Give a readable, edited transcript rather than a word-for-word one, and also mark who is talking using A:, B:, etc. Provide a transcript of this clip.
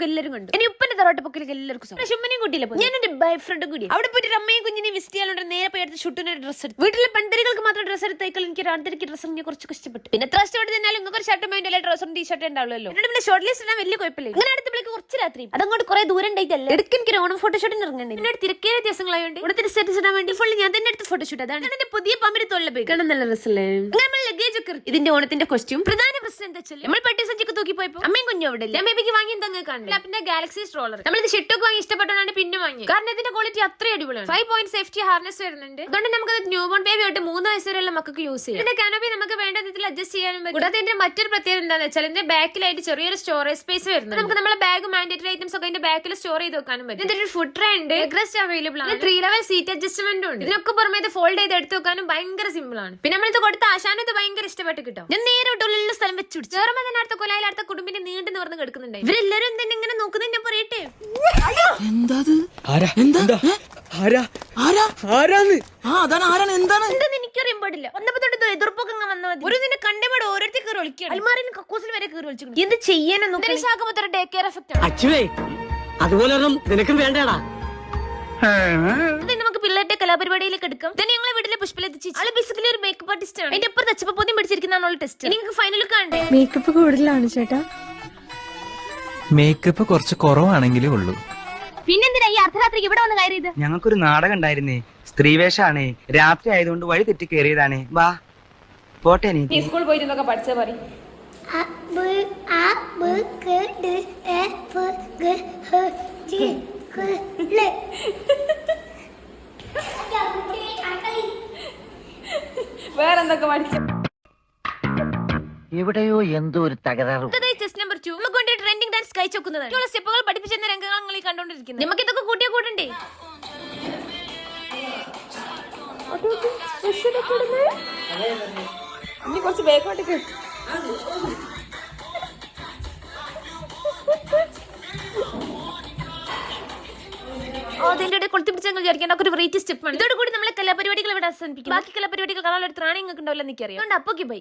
A: എല്ലാവരും കണ്ടു. ഇനി ഉപ്പന്റെ തറവാട്ടപ്പൊക്കിലേക്ക് എല്ലാവർക്കും ശുമ്മനെയും കൂട്ടിയില്ല. ഞാൻ എന്റെ ബോയ് ഫ്രണ്ടും കൂടി അവിടെ പോയിട്ട് അമ്മയും കുഞ്ഞിനെ വിസിറ്റ് ചെയ്യാനുണ്ട്. നേരെ പോയി അടുത്ത് ഷുട്ടിന് ഡ്രസ്സ് എടുത്തു. വീട്ടിലെ പെൺതരികൾക്ക് മാത്രം ഡ്രസ്സ് എടുത്തേക്കാൾ എനിക്ക് രാത്രിക്ക് ഡ്രസ്സ് എനിക്ക് കുറച്ച് കഷ്ടപ്പെട്ടു. പിന്നെ എത്ര ഇഷ്ടപ്പെട്ട് തന്നാലും നിങ്ങൾക്ക് ഒരു ഷർട്ടും വേണ്ടി ഡ്രസ്സും ടീഷർട്ട് ഉണ്ടാവുമല്ലോ. എന്നിട്ട് പിന്നെ ഷോർട്ട് ലിസ്റ്റ് ഇടാൻ വലിയ കുഴപ്പമില്ല. ഇങ്ങനെ അടുത്തപ്പോഴേക്ക് കുറച്ച് രാത്രി അതങ്ങോട്ട് കുറെ ദൂരം ഉണ്ടായിട്ടല്ലേ എടുക്കാൻ എനിക്ക് ഓണം ഫോട്ടോഷൂട്ടിന് ഇറങ്ങണ്ടേ. പിന്നെ തിരക്കേറിയ ദിവസങ്ങളായോണ്ട് ഇവിടുത്തെ സ്റ്റാറ്റസ് ഇടാൻ വേണ്ടി ഫുള്ള് ഞാൻ തന്നെ എടുത്ത് ഫോട്ടോഷൂട്ട്. അതാണ് എന്റെ പുതിയ പമ്പര് തൊള്ള പോയി കാണാൻ നല്ല രസമല്ലേ. നമ്മൾ ലഗേജ് ഒക്കെ ഇതിന്റെ ഓണത്തിന്റെ കോസ്റ്റ്യൂം പ്രധാന പ്രശ്നം എന്താ വെച്ചാൽ നമ്മൾ പട്ടി സഞ്ചിക്ക് തൂക്കി പോയപ്പോ അമ്മയും കുഞ്ഞും അവിടെ ഇല്ല. ബേബിക്ക് വാങ്ങി എന്താ കാണില്ല. പിന്നെ ഗാലക്സി സ്ട്രോളർ നമ്മളിത് ഷെട്ടൊക്കെ വാങ്ങി ഇഷ്ടപ്പെട്ടതാണ് പിന്നെ വാങ്ങി. കാരണം ഇതിന്റെ ക്വാളിറ്റി അത്ര അടിപൊളിയാണ്. 5 പോയിന്റ് സേഫ്റ്റി ഹാർനസ് വരുന്നുണ്ട്. അതുകൊണ്ട് നമുക്ക് ന്യൂ ബോൺ ബേബി തൊട്ട് 3 വയസ്സ് വരെയുള്ള മക്കൾക്ക് യൂസ് ചെയ്യാം. ഇതിന്റെ കാനോപ്പി നമുക്ക് വേണ്ട രീതിയിൽ അഡ്ജസ്റ്റ് ചെയ്യാനും പറ്റും. കൂടാതെ ഇതിന്റെ മറ്റൊരു പ്രത്യേകത എന്താണെന്ന് വെച്ചാൽ ഇതിന്റെ ബാക്കിലായിട്ട് ചെറിയൊരു സ്റ്റോറേജ് സ്പേസ് വരുന്നത്. നമുക്ക് നമ്മുടെ ബാഗ് മാൻഡേറ്ററി ഐറ്റംസ് ഒക്കെ ഇതിന്റെ ബാക്കിൽ സ്റ്റോർ ചെയ്ത് വെക്കാനും പറ്റും. ഇതിന്റെ ഒരു ഫുഡ് ട്രേ ഉണ്ട്, റെസ്റ്റ് അവൈലബിൾ ആണ്, 3 ലെവൽ സീറ്റ് അഡ്ജസ്റ്റ്മെന്റും ഉണ്ട്. ഇതിനൊക്കെ പുറമെ ഇത് ഫോൾഡ് ചെയ്ത് എടുത്ത് വെക്കാനും ഭയങ്കര സിമ്പിൾ ആണ്. പിന്നെ നമ്മളിത് കൊടുത്ത ആശാനും ഇത് ഭയങ്കര ഇഷ്ടപ്പെട്ട് കിട്ടും. ഞാൻ നേരെ ഉള്ള സ്ഥലം വെച്ചു ചേർമ്മ തന്നെ അടുത്ത കൊലയിൽ അടുത്ത കുടുംബിന്റെ നീണ്ടു നിവർന്ന് കിടക്കുന്നുണ്ട്. ഇവരെല്ലാരും എന്തെങ്കിലും ഇങ്ങനെ നോക്കുന്നത് ഞാൻ പറയട്ടെ. എനിക്കറിയാൻ പാടില്ല. ഒന്നപ്പോ തൊട്ട് എതിർപ്പൊക്കെ വന്നാൽ മതി. ഒരു നിന്നെ കണ്ടപാട് ഓരോരുത്തർ കയറി ഒളിക്കുകയാണ്. അൽമാറിനും കക്കൂസിൽ വരെ കയറി ഒളിച്ചു. എന്ത് ചെയ്യാനൊന്നും ശാഖമൊത്തര ഡേ കെയർ എഫക്റ്റ് ആണ്.
B: അതുപോലൊന്നും നിനക്കും വേണ്ടടാ.
A: നമുക്ക് പിള്ളേരുടെ കലാപരിപാടിയിലേക്ക് എടുക്കാം. തന്നെ ഞങ്ങളെ വീട്ടിലെ പുഷ്പലെത്തിച്ച് ആളെ ബേസിക്കലി ഒരു മേക്കപ്പ് ആർട്ടിസ്റ്റ് ആണ്. അതിന്റെ അപ്പുറത്ത് അച്ചപ്പോദ്യം പിടിച്ചിരിക്കുന്നതാണ് ടെസ്റ്റ്. നിങ്ങൾക്ക് ഫൈനൽ കാണണ്ടേ?
C: മേക്കപ്പ് കൂടുതലാണ് ചേട്ടാ.
D: മേക്കപ്പ് കുറച്ച് കുറവാണെങ്കിലേ ഉള്ളൂ.
A: പിന്നെന്തിനാ ഈ അർദ്ധരാത്രിക്ക് ഇവിടെ വന്ന് കയറിയത്?
B: ഞങ്ങൾക്കൊരു നാടകം ഉണ്ടായിരുന്നേ, സ്ത്രീവേഷാണേ. രാത്രി ആയതുകൊണ്ട് വഴി തെറ്റി കയറിയതാണേ. വാ പോട്ടെ.
A: നീ സ്കൂളിൽ പോയിരുന്നൊക്കെ പഠിച്ച പറയും. വേറെന്തൊക്കെ പഠിച്ചു?
E: എവിടെയോ എന്തോ ഒരു തകരാറ്.
A: ടെസ്റ്റ് നമ്പർ 2 നമുക്ക് വേണ്ടി ട്രെൻഡിംഗ് ഡാൻസ് കഴിച്ചോക്കുന്നതാണ്. സ്റ്റെപ്പുകൾ പഠിപ്പിച്ചെന്ന രംഗങ്ങൾ നിങ്ങൾ കണ്ടോണ്ടിരിക്കുന്നത്. നമുക്ക് ഇതൊക്കെ കൂട്ടിയേ കൂടണ്ടേ? ഇനി കുറച്ച് ബാക്കോട്ടേക്ക്. അതിന്റെ കൊളുത്തി പിടിച്ച് വിചാരിക്കേണ്ട ഒരു വെറൈറ്റി സ്റ്റെപ്പാണ്. ഇതോടുകൂടി നമ്മളെ കലാപരിപാടികൾ ഇവിടെ അവസാനിപ്പിക്കും. ബാക്കി കലാപരിപാടികൾ കാണാനുള്ള ഒരു ത്രാണി നിങ്ങൾക്ക് ഉണ്ടാവില്ല എനിക്കറിയാം. അതുകൊണ്ട് അപ്പോക്ക് ബൈ.